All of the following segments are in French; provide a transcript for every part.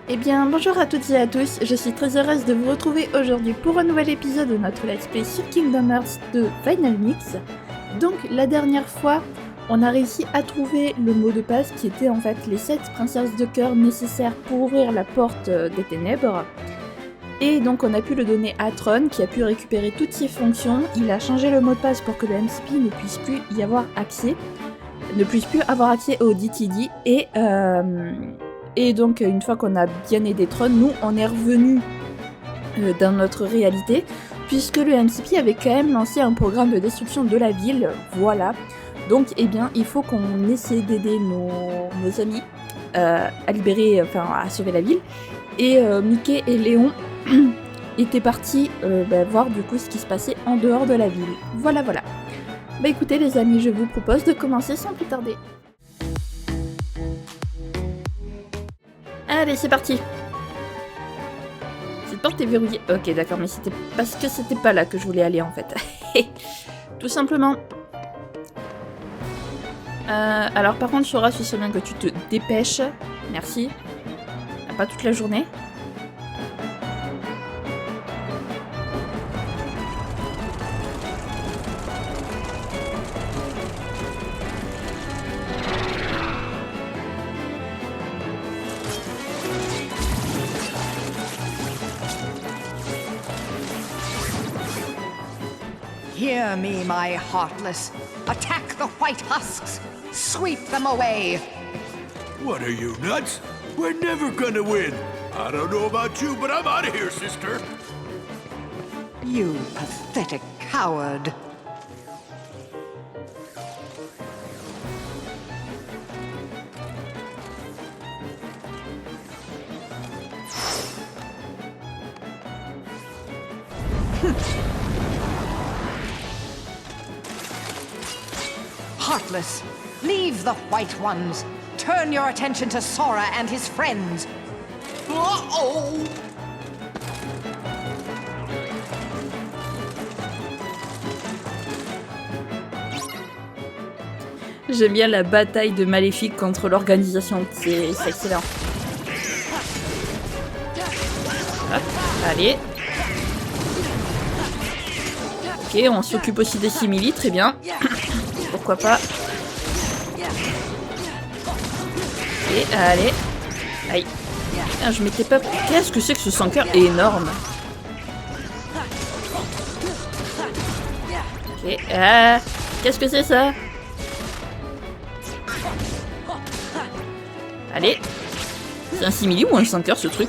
Eh bien, bonjour à toutes et à tous, je suis très heureuse de vous retrouver aujourd'hui pour un nouvel épisode de notre Let's Play sur Kingdom Hearts 2 Final Mix. Donc, la dernière fois, on a réussi à trouver le mot de passe qui était en fait les 7 princesses de cœur nécessaires pour ouvrir la porte des ténèbres. Et donc on a pu le donner à Tron qui a pu récupérer toutes ses fonctions. Il a changé le mot de passe pour que le MCP ne puisse plus y avoir accès. Ne puisse plus avoir accès au DTD. Et donc une fois qu'on a bien aidé Tron, nous on est revenu dans notre réalité. Puisque le MCP avait quand même lancé un programme de destruction de la ville. Voilà. Donc eh bien il faut qu'on essaie d'aider nos amis à libérer, à sauver la ville. Et Mickey et Léon étaient partis voir du coup ce qui se passait en dehors de la ville. Voilà. Bah écoutez les amis, je vous propose de commencer sans plus tarder. Allez, c'est parti. Cette porte est verrouillée. Ok, d'accord, mais c'était parce que c'était pas là que je voulais aller en fait. Tout simplement. Alors par contre, Sora, je sais bien que tu te dépêches. Merci. Pas toute la journée. Hear me, my heartless. Attack the white husks. Sweep them away. What are you, nuts? We're never gonna win. I don't know about you, but I'm out of here, sister. You pathetic coward. Heartless, leave the white ones. Turn your attention to Sora and his friends. Uh-oh! J'aime bien la bataille de Maléfique contre l'organisation, c'est excellent. Hop, allez. Ok, on s'occupe aussi des simili, très bien. Pourquoi pas. Et allez. Aïe. Putain, je m'étais pas... Qu'est-ce que c'est que ce sans-cœur énorme? Ok, qu'est-ce que c'est ça? Allez. C'est un simili ou un sans-cœur ce truc?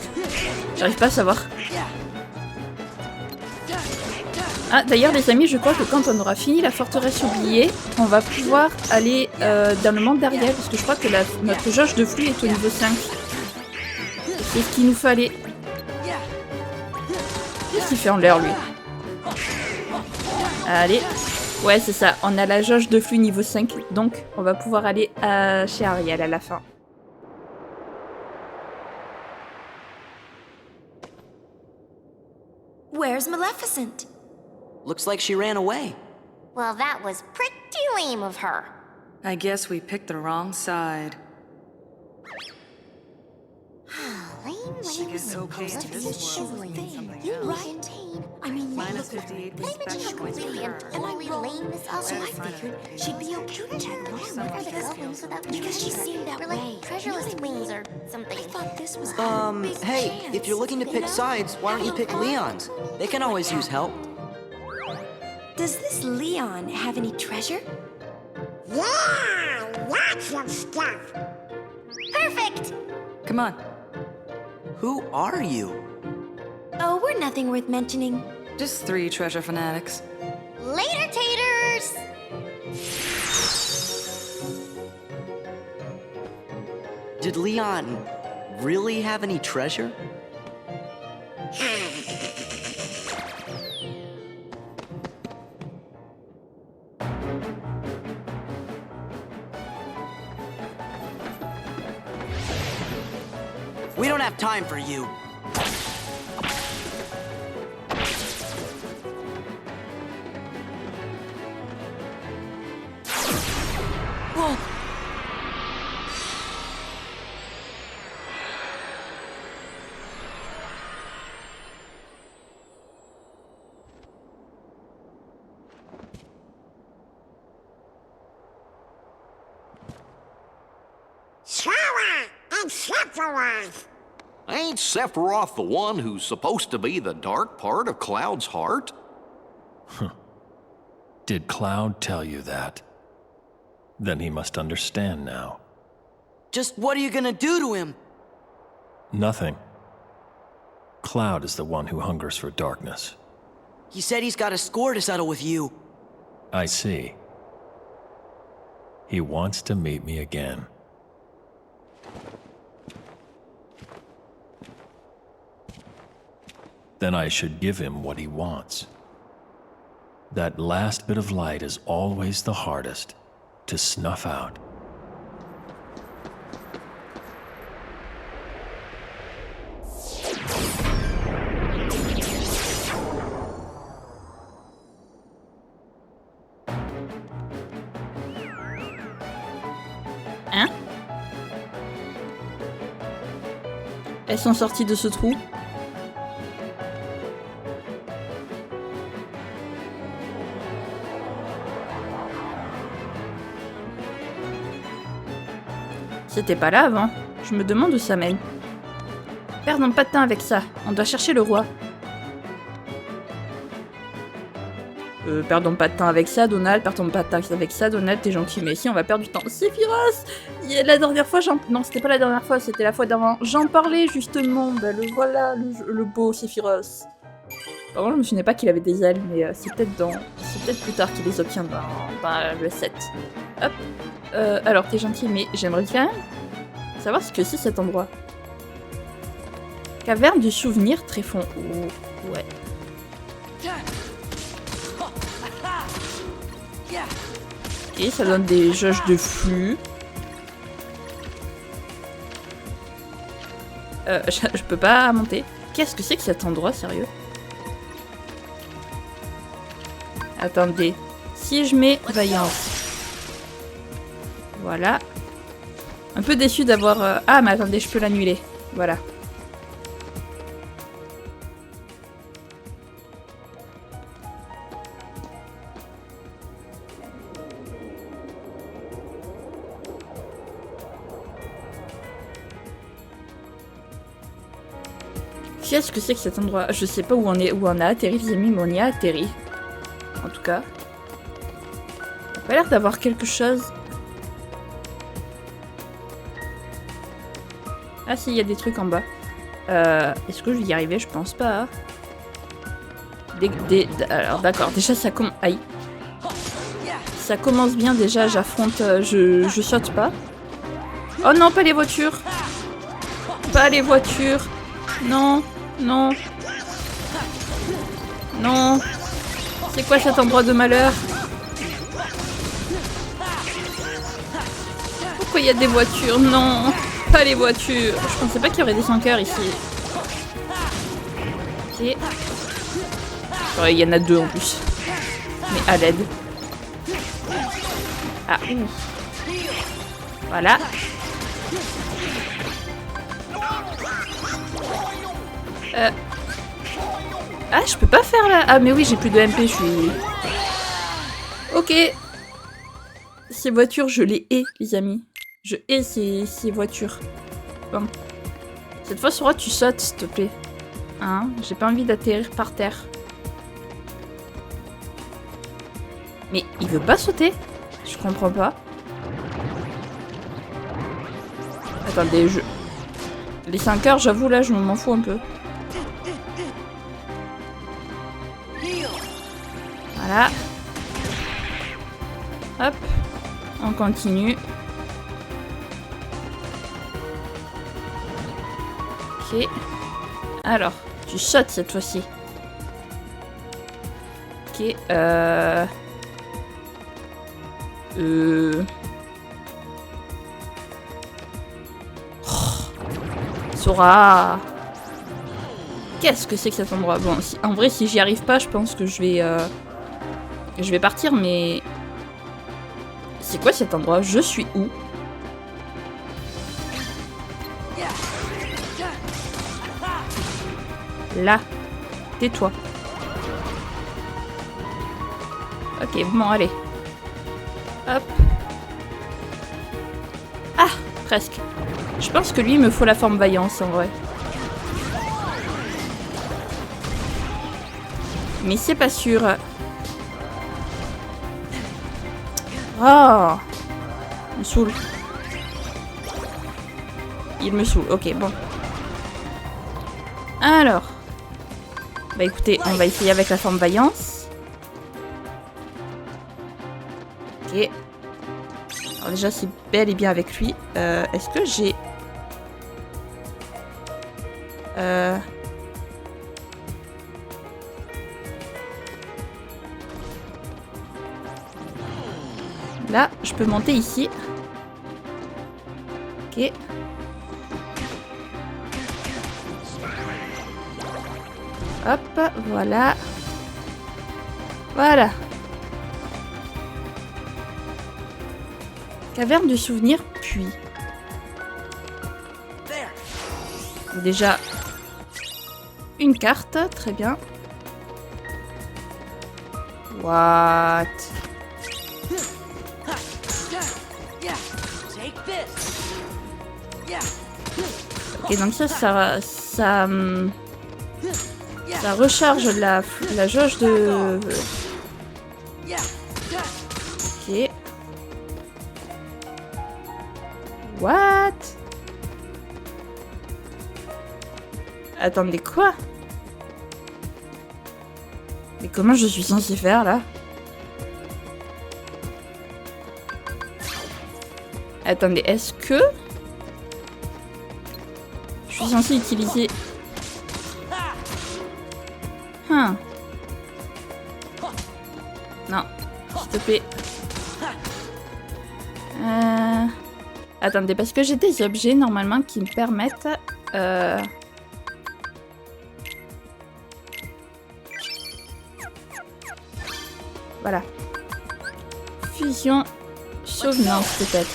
J'arrive pas à savoir. Ah, d'ailleurs les amis, je crois que quand on aura fini la forteresse oubliée, on va pouvoir aller dans le monde d'Ariel, parce que je crois que notre jauge de flux est au niveau 5. C'est ce qu'il nous fallait. Qu'est-ce qu'il fait en l'air lui? Allez. Ouais, c'est ça, on a la jauge de flux niveau 5, donc on va pouvoir aller chez Ariel à la fin. Where's Maleficent? Looks like she ran away. Well, that was pretty lame of her. I guess we picked the wrong side. Lame, It's okay to this world to mean something You're else. right. I mean, Minus 58 was Did I mention how special completely for her. and totally lame this So also? I figured she'd be okay with that. Because she seemed that way. Treasureless wings or something. I thought this was Hey, if you're looking to pick sides, why don't you pick Leon's? They can always use help. Does this Leon have any treasure? Yeah, lots of stuff. Perfect! Come on, Who are you? Oh, we're nothing worth mentioning. just 3 treasure fanatics. Later, taters! Did Leon really have any treasure? We don't have time for you. Whoa! Sephiroth. Ain't Sephiroth the one who's supposed to be the dark part of Cloud's heart? Did Cloud tell you that? Then he must understand now. Just what are you gonna do to him? Nothing. Cloud is the one who hungers for darkness. He said he's got a score to settle with you. I see. He wants to meet me again. Then I should give him what he wants. That last bit of light is always the hardest to snuff out. Hein? Elles sont sorties de ce trou? C'était pas là avant. Je me demande où ça mène. Perdons pas de temps avec ça. On doit chercher le roi. Perdons pas de temps avec ça, Donald. Perdons pas de temps avec ça, Donald. T'es gentil, mais si, on va perdre du temps. Sephiroth! La dernière fois, non, c'était pas la dernière fois, c'était la fois d'avant. J'en parlais justement. Bah, le voilà, le beau Sephiroth. Par contre, je me souvenais pas qu'il avait des ailes, mais c'est peut-être plus tard qu'il les obtient dans le 7. Hop. Alors, t'es gentil, mais j'aimerais quand même savoir ce que c'est cet endroit. Caverne du souvenir tréfond. Oh, ouais. Et ça donne des jauges de flux. Je peux pas monter. Qu'est-ce que c'est que cet endroit, sérieux? Attendez. Si je mets vaillance. Voilà. Un peu déçu d'avoir... Ah, mais attendez, je peux l'annuler. Voilà. Qu'est-ce que c'est que cet endroit? Je sais pas où on a atterri, les amis, mais on y a atterri. En tout cas. Ça a pas l'air d'avoir quelque chose. Ah si, il y a des trucs en bas. Est-ce que je vais y arriver? Je pense pas. Hein. Alors d'accord, déjà ça commence... Aïe. Ça commence bien déjà, j'affronte... Je saute pas. Oh non, pas les voitures. Pas les voitures. Non, non. Non. C'est quoi cet endroit de malheur? Pourquoi il y a des voitures? Non. Pas les voitures. Je pensais pas qu'il y aurait des 5 heures ici. Ok. Ouais, il y en a 2 en plus. Mais à l'aide. Ah, ouh. Voilà. Ah, je peux pas faire là. Ah, mais oui, j'ai plus de MP, je suis... Ok. Ces voitures, je les hais, les amis. Je hais ces voitures. Bon. Cette fois, Sora, tu sautes, s'il te plaît. Hein? J'ai pas envie d'atterrir par terre. Mais il veut pas sauter? Je comprends pas. Attendez, les 5 heures, j'avoue, là, je m'en fous un peu. Voilà. Hop. On continue. Ok. Alors, tu sautes cette fois-ci. Ok. Sora. Qu'est-ce que c'est que cet endroit? Bon, en vrai, si j'y arrive pas, je pense que je vais partir, mais... C'est quoi cet endroit? Je suis où? Là. Tais-toi. Ok, bon, allez. Hop. Ah, presque. Je pense que lui, il me faut la forme vaillance, en vrai. Mais c'est pas sûr. Oh, il me saoule. Il me saoule. Ok, bon. Alors. Bah écoutez, on va essayer avec la forme vaillance. Ok. Alors déjà, c'est bel et bien avec lui. Est-ce que j'ai... Là, je peux monter ici. Ok. Hop, voilà. Voilà. Caverne du souvenir, puis. Déjà, une carte, très bien. What? Ok, donc ça recharge la jauge de... Ok. What? Attendez, quoi? Mais comment je suis censée faire, là? Attendez, est-ce que... je suis censée utiliser... Non, s'il te plaît. Attendez, parce que j'ai des objets, normalement, qui me permettent... Voilà. Fusion, sauvegarde peut-être.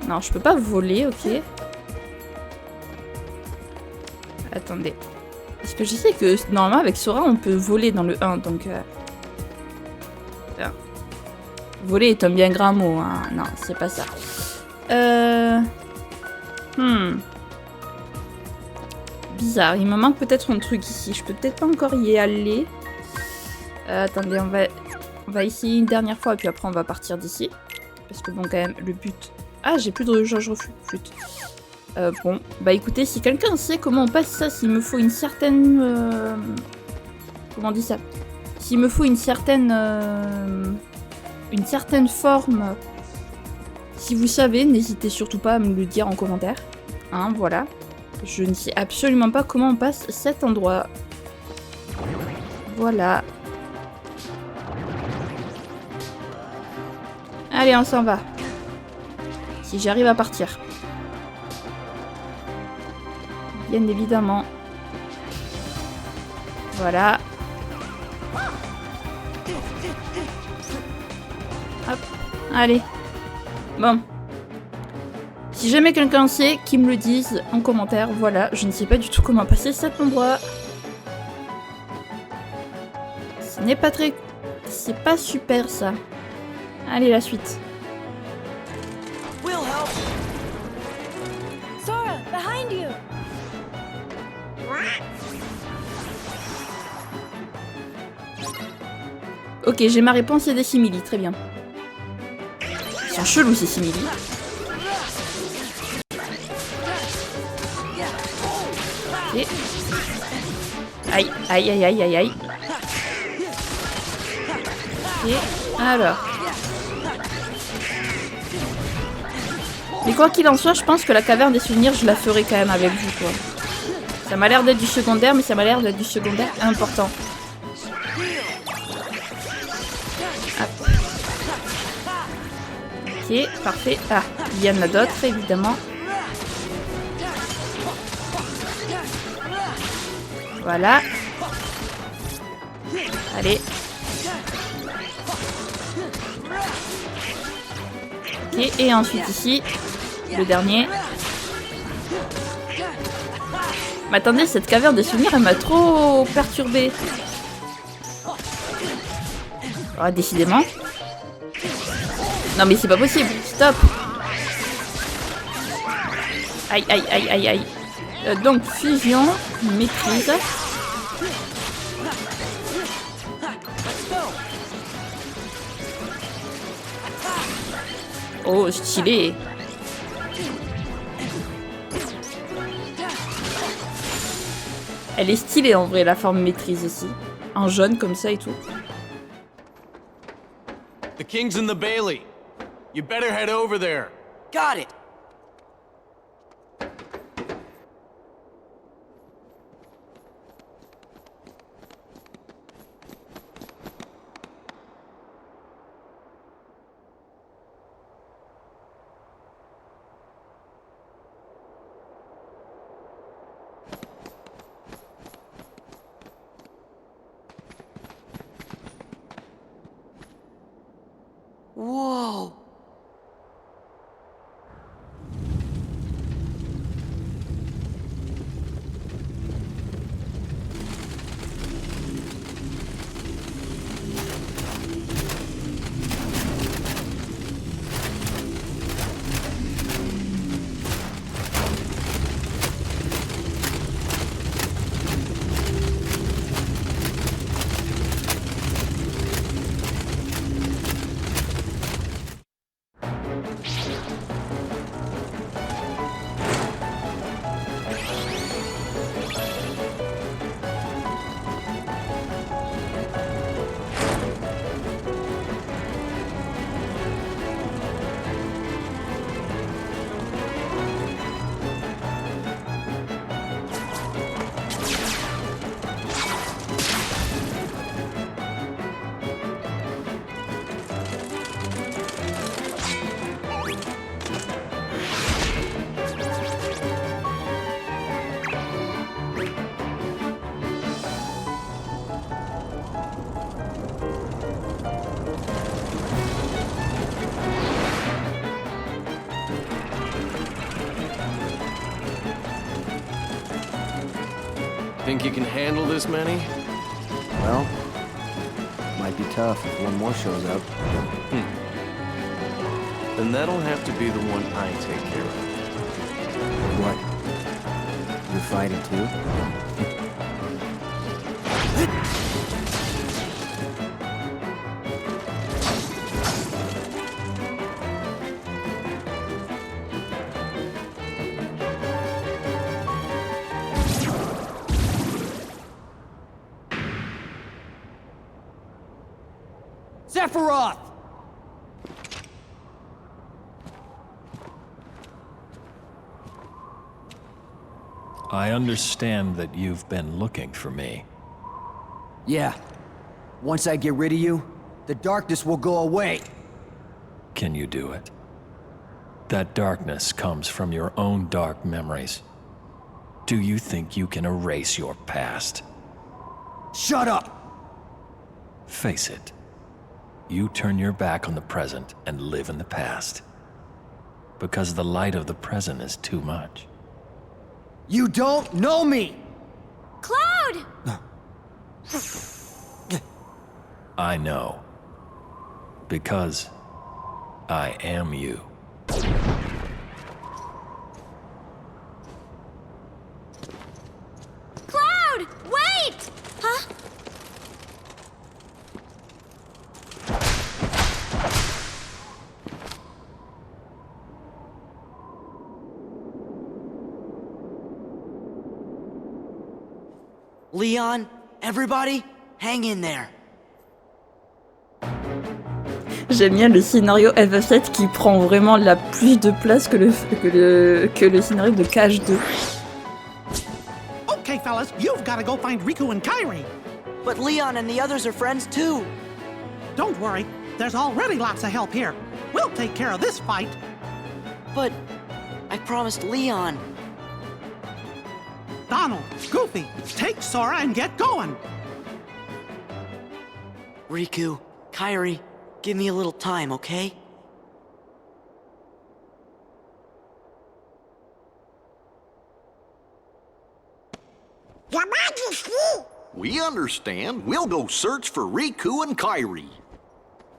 Non, je peux pas voler, ok. Attendez. Parce que je sais que normalement avec Sora on peut voler dans le 1, donc... Voler est un bien grand mot, hein. Non, c'est pas ça. Bizarre, il me manque peut-être un truc ici. Je peux peut-être pas encore y aller. Attendez, on va essayer une dernière fois et puis après on va partir d'ici. Parce que bon, quand même, le but... Ah, j'ai plus de jauge flûte. Bon, bah écoutez, si quelqu'un sait comment on passe ça, s'il me faut une certaine... Comment on dit ça? S'il me faut une certaine forme... Si vous savez, n'hésitez surtout pas à me le dire en commentaire. Hein, voilà. Je ne sais absolument pas comment on passe cet endroit. Voilà. Allez, on s'en va. Si j'arrive à partir. Bien évidemment. Voilà. Hop. Allez. Bon. Si jamais quelqu'un sait, qu'il me le dise en commentaire. Voilà, je ne sais pas du tout comment passer cet endroit. Ce n'est pas très... C'est pas super, ça. Allez, la suite. Sora, behind you. Ok, j'ai ma réponse, c'est des simili, très bien. Ils sont chelous, ces simili. Ok. Aïe, aïe, aïe, aïe, aïe, aïe. Ok, alors. Mais quoi qu'il en soit, je pense que la caverne des souvenirs, je la ferai quand même avec vous, quoi. Ça m'a l'air d'être du secondaire, mais ça m'a l'air d'être du secondaire important. Hop. Ok, parfait. Ah, il y en a d'autres, évidemment. Voilà. Allez. Ok, et ensuite ici, le dernier. Mais attendez, cette caverne des souvenirs, elle m'a trop perturbée. Oh, décidément. Non mais c'est pas possible, stop. Aïe, aïe, aïe, aïe, aïe. Donc, fusion, maîtrise. Oh, stylé. Elle est stylée en vrai, la forme maîtrise ici. En jaune comme ça et tout. The king's in the Bailey. You better head over there. Got it. Whoa. Think you can handle this many? Well, might be tough if one more shows up. Then that'll have to be the one I take care of. What? You're fighting too? Sephiroth! I understand that you've been looking for me. Yeah. Once I get rid of you, the darkness will go away. Can you do it? That darkness comes from your own dark memories. Do you think you can erase your past? Shut up! Face it. You turn your back on the present and live in the past. Because the light of the present is too much. You don't know me! Cloud! I know. Because I am you. Cloud! Wait! Huh? Leon, everybody, hang in there. J'aime bien le scénario FF7 qui prend vraiment la plus de place que le scénario de KH2. Okay, fellas, you've got to go find Riku and Kairi. But Leon and the others are friends too. Don't worry, there's already lots of help here. We'll take care of this fight. But I promised Leon. Donald, Goofy, take Sora and get going. Riku, Kairi, give me a little time, okay? Your Majesty! We understand. We'll go search for Riku and Kairi.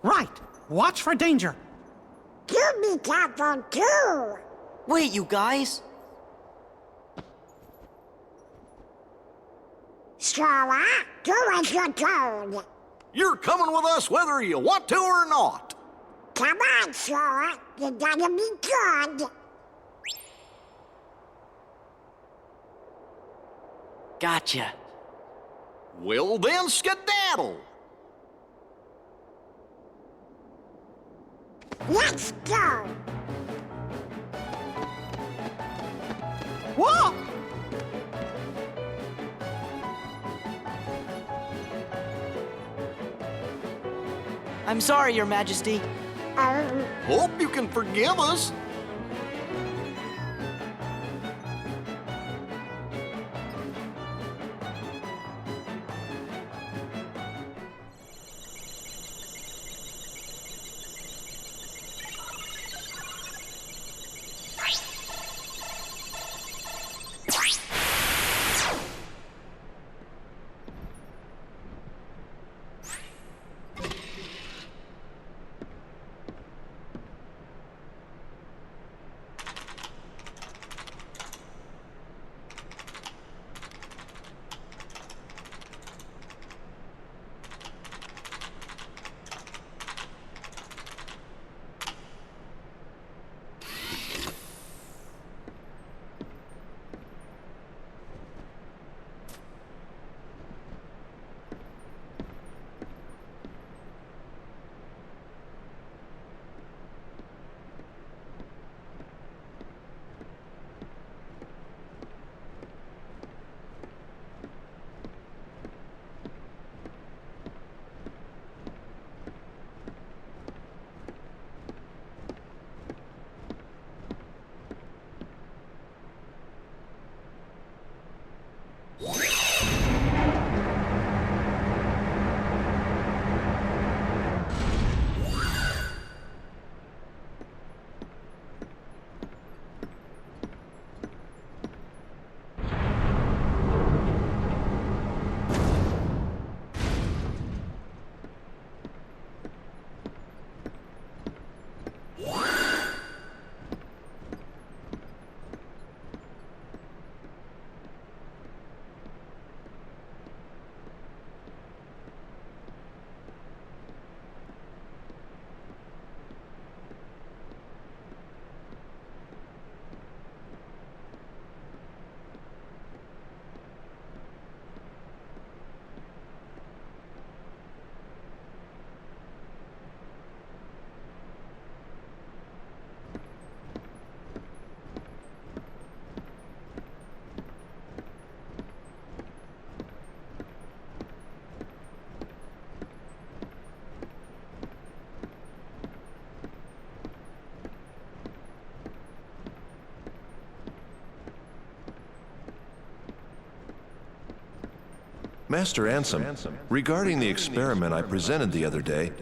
Right. Watch for danger. You be careful too. Wait, you guys. Sora, do as you're told. You're coming with us whether you want to or not. Come on, Sora. You gotta be good. Gotcha. Well then, skedaddle. Let's go. Whoa! I'm sorry, Your Majesty. Hope you can forgive us. Master Ansem, regarding the experiment I presented the other day,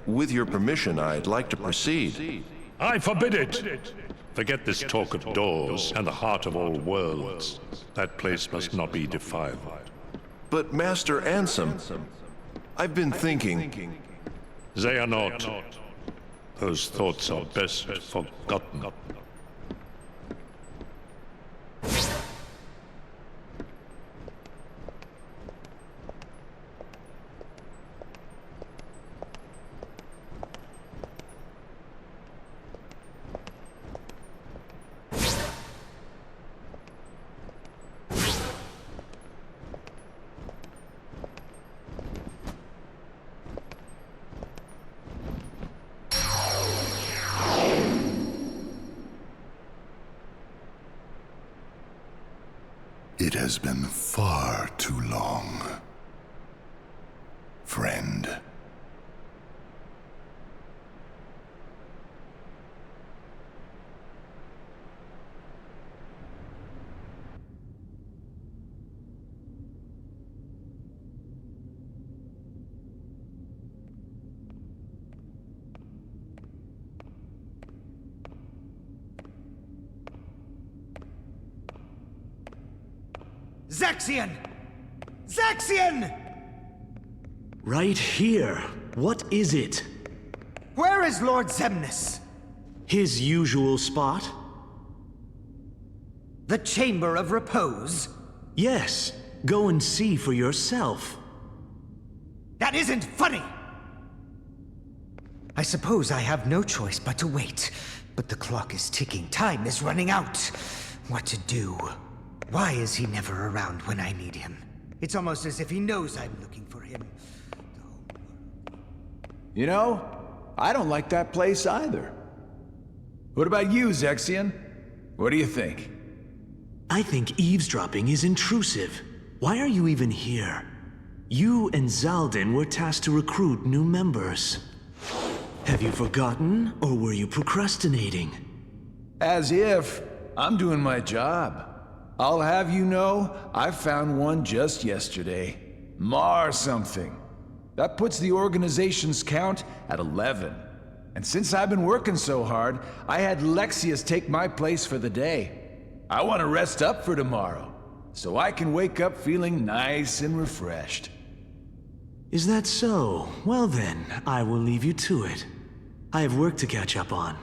with your permission, I'd like to proceed. I forbid it! Forget this talk of doors and the heart of all worlds. That place must not be defiled. But Master Ansem, I've been thinking... They are not. Those thoughts are best forgotten. It has been far too long, friend. Zexion! Zexion! Right here. What is it? Where is Lord Xemnas? His usual spot? The Chamber of Repose? Yes. Go and see for yourself. That isn't funny! I suppose I have no choice but to wait. But the clock is ticking. Time is running out. What to do? Why is he never around when I need him? It's almost as if he knows I'm looking for him. You know, I don't like that place either. What about you, Zexion? What do you think? I think eavesdropping is intrusive. Why are you even here? You and Zaldin were tasked to recruit new members. Have you forgotten, or were you procrastinating? As if. I'm doing my job. I'll have you know, I found one just yesterday. Mar something. That puts the organization's count at 11. And since I've been working so hard, I had Lexius take my place for the day. I want to rest up for tomorrow, so I can wake up feeling nice and refreshed. Is that so? Well then, I will leave you to it. I have work to catch up on.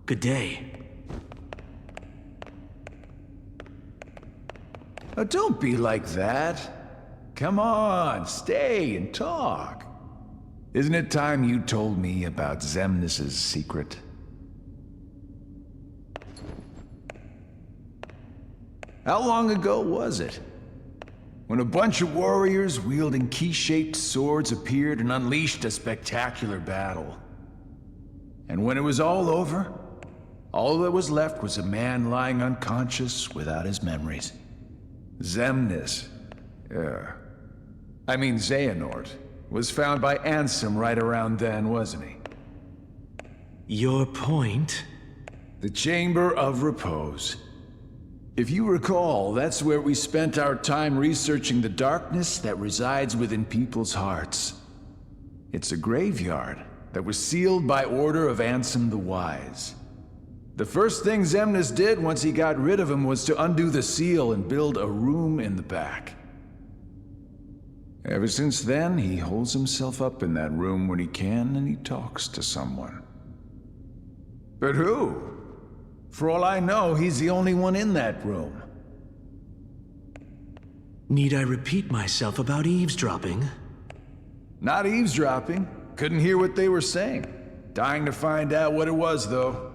Good day. Oh, don't be like that. Come on, stay and talk. Isn't it time you told me about Xemnas' secret? How long ago was it? When a bunch of warriors wielding key-shaped swords appeared and unleashed a spectacular battle. And when it was all over, all that was left was a man lying unconscious without his memories. Xemnas, Xehanort, was found by Ansem right around then, wasn't he? Your point? The Chamber of Repose. If you recall, that's where we spent our time researching the darkness that resides within people's hearts. It's a graveyard that was sealed by order of Ansem the Wise. The first thing Xemnas did once he got rid of him was to undo the seal and build a room in the back. Ever since then, he holds himself up in that room when he can and he talks to someone. But who? For all I know, he's the only one in that room. Need I repeat myself about eavesdropping? Not eavesdropping. Couldn't hear what they were saying. Dying to find out what it was, though.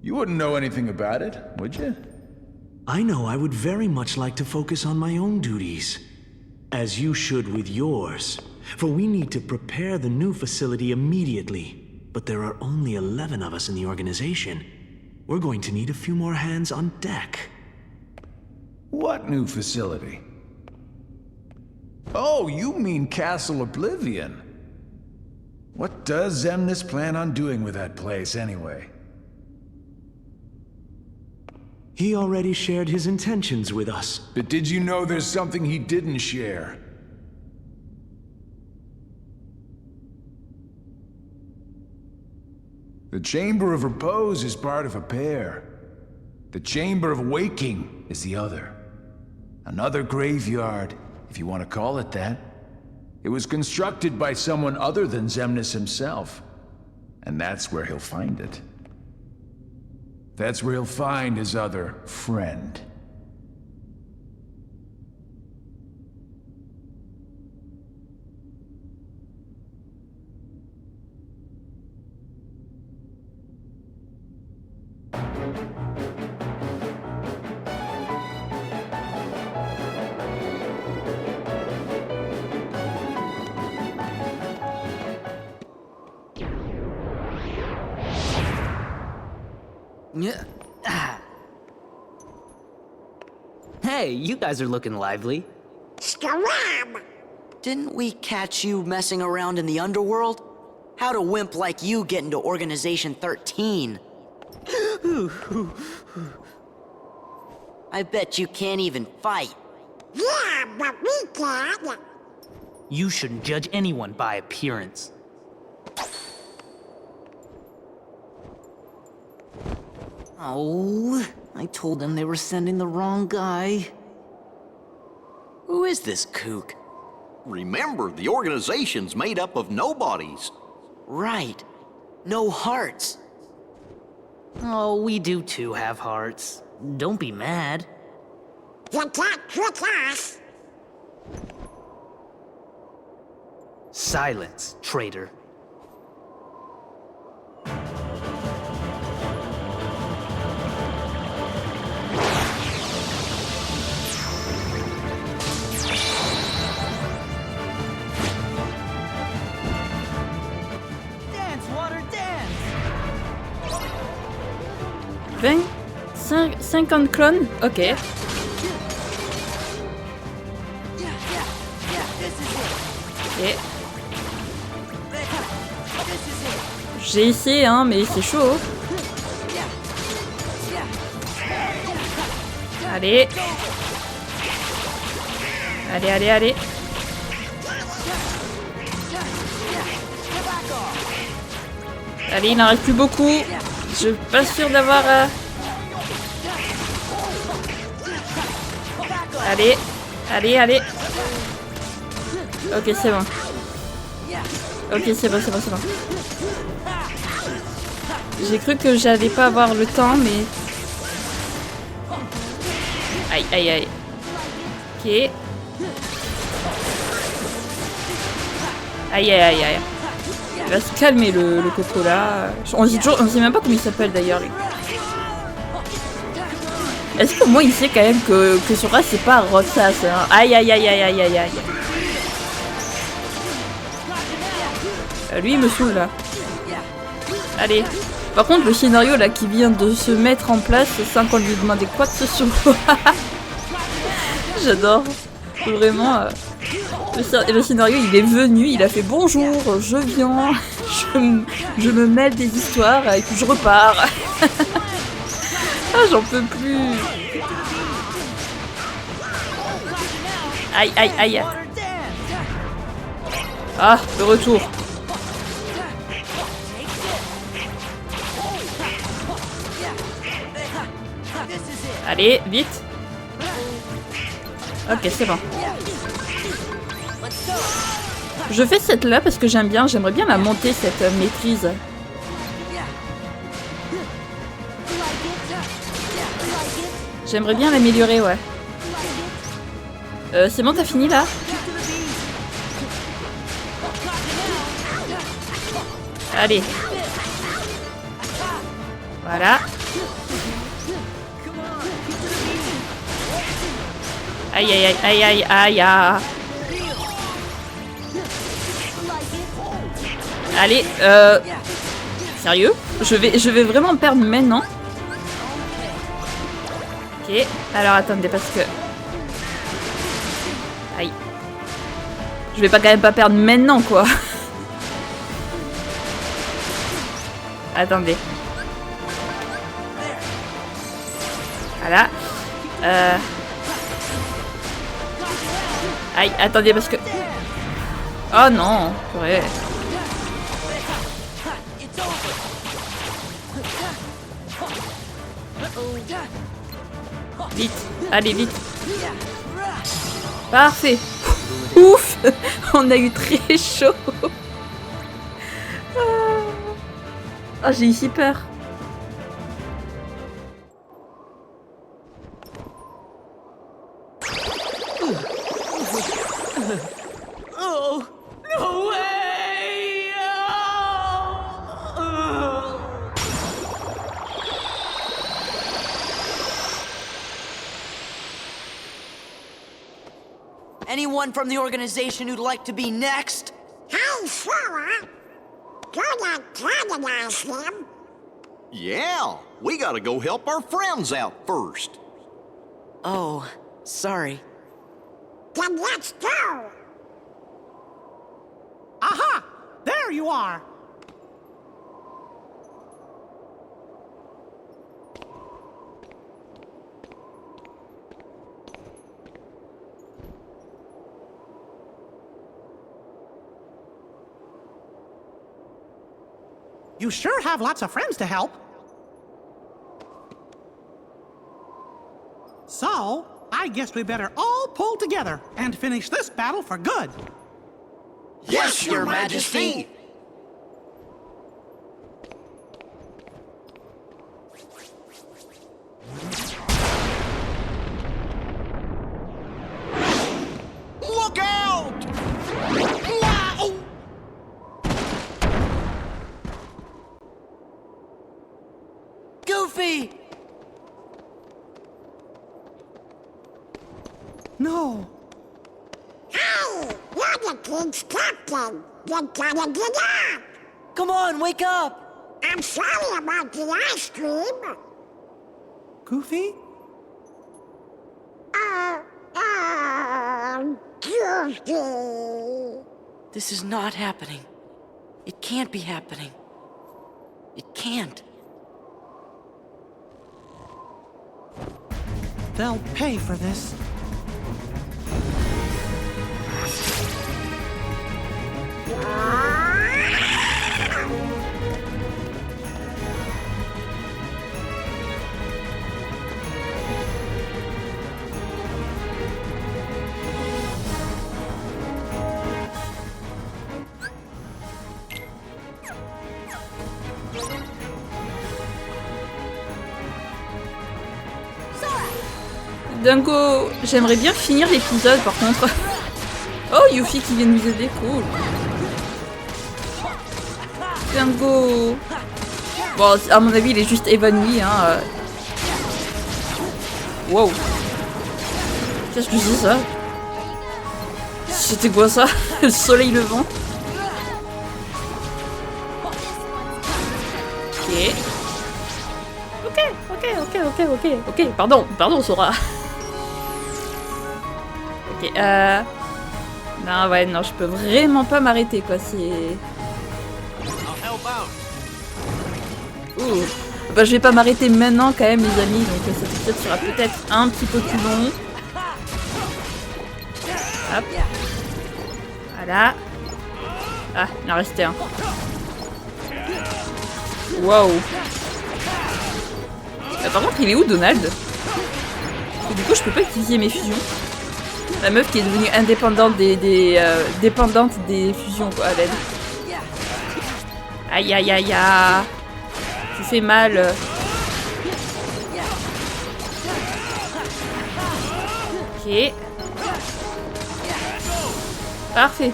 You wouldn't know anything about it, would you? I know I would very much like to focus on my own duties. As you should with yours. For we need to prepare the new facility immediately. But there are only 11 of us in the organization. We're going to need a few more hands on deck. What new facility? Oh, you mean Castle Oblivion. What does Xemnas plan on doing with that place, anyway? He already shared his intentions with us. But did you know there's something he didn't share? The Chamber of Repose is part of a pair. The Chamber of Waking is the other. Another graveyard, if you want to call it that. It was constructed by someone other than Xemnas himself. And that's where he'll find it. That's where he'll find his other friend. Hey, you guys are looking lively. Scram! Didn't we catch you messing around in the underworld? How'd a wimp like you get into Organization 13? I bet you can't even fight. Yeah, but we can. You shouldn't judge anyone by appearance. Oh, I told them they were sending the wrong guy. Who is this kook? Remember, the organization's made up of nobodies. Right. No hearts. Oh, we do too have hearts. Don't be mad. You can't trick us. Silence, traitor. Dance, water, dance! 50 clones. Ok. Ok. J'ai essayé, hein, mais c'est chaud. Allez. Allez, allez, allez. Allez, il n'en reste plus beaucoup. Je suis pas sûre d'avoir... Allez. Allez, allez. Ok, c'est bon. Ok, c'est bon, c'est bon, c'est bon. J'ai cru que j'allais pas avoir le temps, mais... Aïe, aïe, aïe. Ok. Aïe, aïe, aïe, aïe. Il va se calmer, le coco, là. On sait même pas comment il s'appelle, d'ailleurs, lui. Est-ce qu'au moins il sait quand même que Sora, c'est pas Roxas, hein? Aïe, aïe, aïe, aïe, aïe, aïe, aïe. Lui, il me saoule, là. Allez. Par contre, le scénario, là, qui vient de se mettre en place sans qu'on lui demande quoi que ce soit. J'adore. Vraiment. Le scénario, il est venu, il a fait bonjour, je viens, je me mêle des histoires et puis je repars. Ah, j'en peux plus. Aïe, aïe, aïe. Ah, le retour. Allez, vite. Ok, c'est bon. Je fais cette là parce que j'aimerais bien la monter, cette maîtrise. J'aimerais bien l'améliorer, ouais. C'est bon, t'as fini là? Allez. Voilà. Aïe aïe aïe aïe aïe aïe. Allez, sérieux? Je vais vraiment perdre maintenant. Ok, alors attendez parce que... Aïe. Je vais pas quand même pas perdre maintenant quoi. Attendez. Voilà. Aïe, attendez parce que... Oh non, purée. Vite, allez vite. Parfait. Ouf. On a eu très chaud. Ah, j'ai eu si peur. Oh, no way! Anyone from the organization who'd like to be next? Hey, Sora! Gonna antagonize him? Yeah, we gotta go help our friends out first. Oh, sorry. Then let's go! Aha! There you are! You sure have lots of friends to help. So, I guess we better all pull together and finish this battle for good. Yes, Your Majesty! Look out! No. Hey, you're the kid's captain. You gotta get up. Come on, wake up! I'm sorry about the ice cream. Goofy? Goofy. This is not happening. It can't be happening. It can't. They'll pay for this. Dingo, j'aimerais bien finir l'épisode par contre. Oh, Yuffie qui vient nous aider, cool. Dingo. Bon, à mon avis, il est juste évanoui, hein. Wow. Qu'est-ce que c'est ça? C'était quoi ça? Le soleil levant. Ok, pardon, Sora. Ok, non, ouais, non, je peux vraiment pas m'arrêter, quoi, c'est... Ouh. Bah, je vais pas m'arrêter maintenant, quand même, les amis, donc cet épisode sera peut-être un petit peu plus long. Hop. Voilà. Ah, il en restait un. Waouh. Par contre, il est où, Donald? Et du coup, je peux pas utiliser mes fusions. La meuf qui est devenue indépendante dépendante des fusions, quoi, à l'aide. Aïe, aïe, aïe, aïe. Tu fais mal. Ok. Parfait.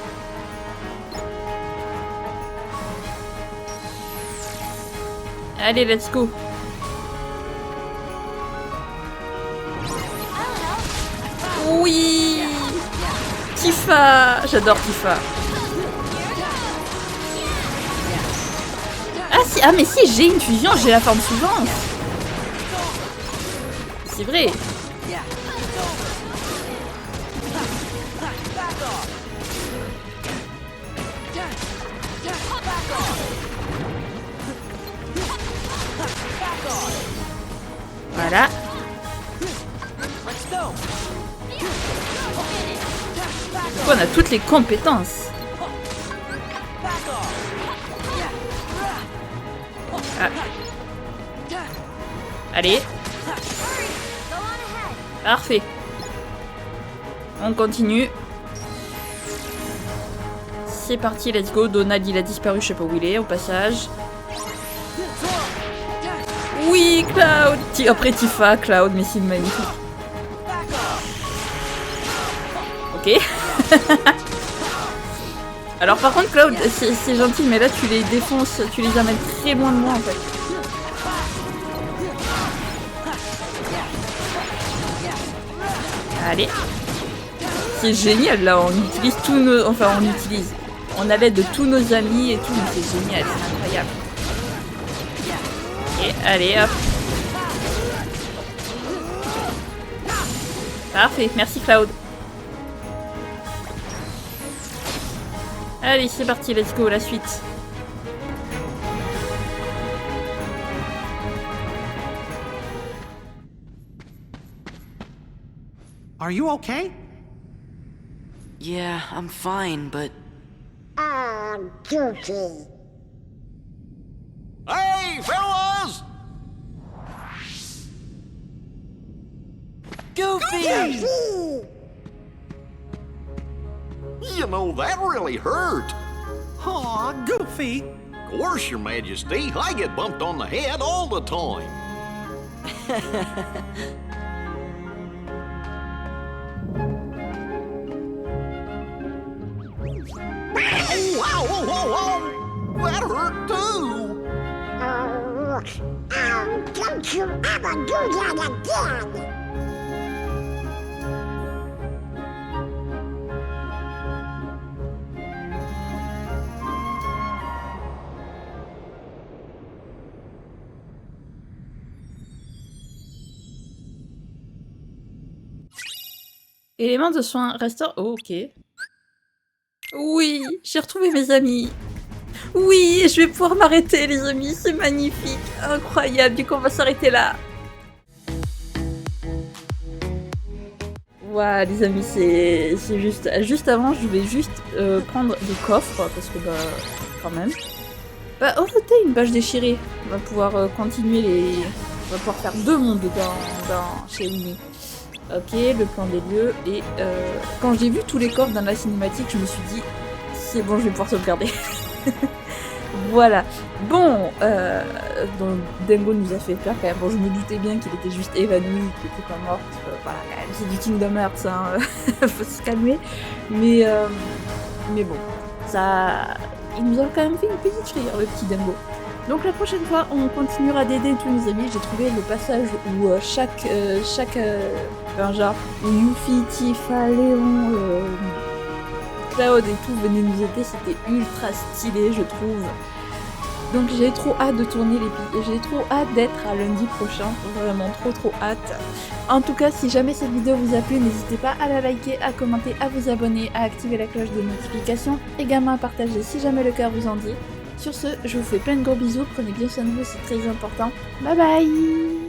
Allez, let's go. Oui, Tifa. J'adore Tifa. Ah mais si, j'ai une fusion, j'ai la forme suivante. C'est vrai. Voilà. On a toutes les compétences. Ah. Allez. Parfait. On continue. C'est parti, let's go. Donald, il a disparu, je sais pas où il est, au passage. Oui, Cloud. Après Tifa, Cloud, mais c'est magnifique. Ok. Alors par contre, Cloud, c'est gentil, mais là tu les défonces, tu les amènes très loin de moi en fait. Allez. C'est génial là, on utilise tous nos... Enfin on utilise. On a l'aide de tous nos amis et tout, mais c'est génial, c'est incroyable. Ok, allez hop. Parfait, merci Cloud. Allez, c'est parti, let's go, la suite. Are you okay? Yeah, I'm fine, but... Goofy. Hey, fellas! Goofy! Goofy! You know, that really hurt. Aw, Goofy. Of course, Your Majesty. I get bumped on the head all the time. Oh, wow, whoa, whoa, whoa! That hurt too! Don't you ever do that again! Éléments de soins restaurent... Oh, ok. Oui, j'ai retrouvé mes amis. Oui, je vais pouvoir m'arrêter les amis, c'est magnifique, incroyable, du coup on va s'arrêter là. Voilà les amis, c'est juste avant, je vais juste prendre des coffres, parce que bah, quand même. Bah, oh, c'était une page déchirée, on va pouvoir continuer les... On va pouvoir faire 2 mondes chez Umi. Ok, le plan des lieux, et quand j'ai vu tous les coffres dans la cinématique, je me suis dit, c'est bon, je vais pouvoir sauvegarder. Voilà. Bon, donc Dengo nous a fait peur quand même. Bon, je me doutais bien qu'il était juste évanoui, qu'il était pas mort. Voilà, c'est du Kingdom Hearts, hein. Faut se calmer. Mais bon, ça... Il nous a quand même fait une petite frayeur, le petit Dengo. Donc la prochaine fois, on continuera d'aider tous nos amis. J'ai trouvé le passage où chaque genre, où Yuffie, Tifa, Léon, Cloud et tout venaient nous aider. C'était ultra stylé, je trouve. Donc j'ai trop hâte de tourner l'épisode. J'ai trop hâte d'être à lundi prochain. Vraiment trop hâte. En tout cas, si jamais cette vidéo vous a plu, n'hésitez pas à la liker, à commenter, à vous abonner, à activer la cloche de notification. Également à partager si jamais le cœur vous en dit. Sur ce, je vous fais plein de gros bisous, prenez bien soin de vous, c'est très important. Bye bye!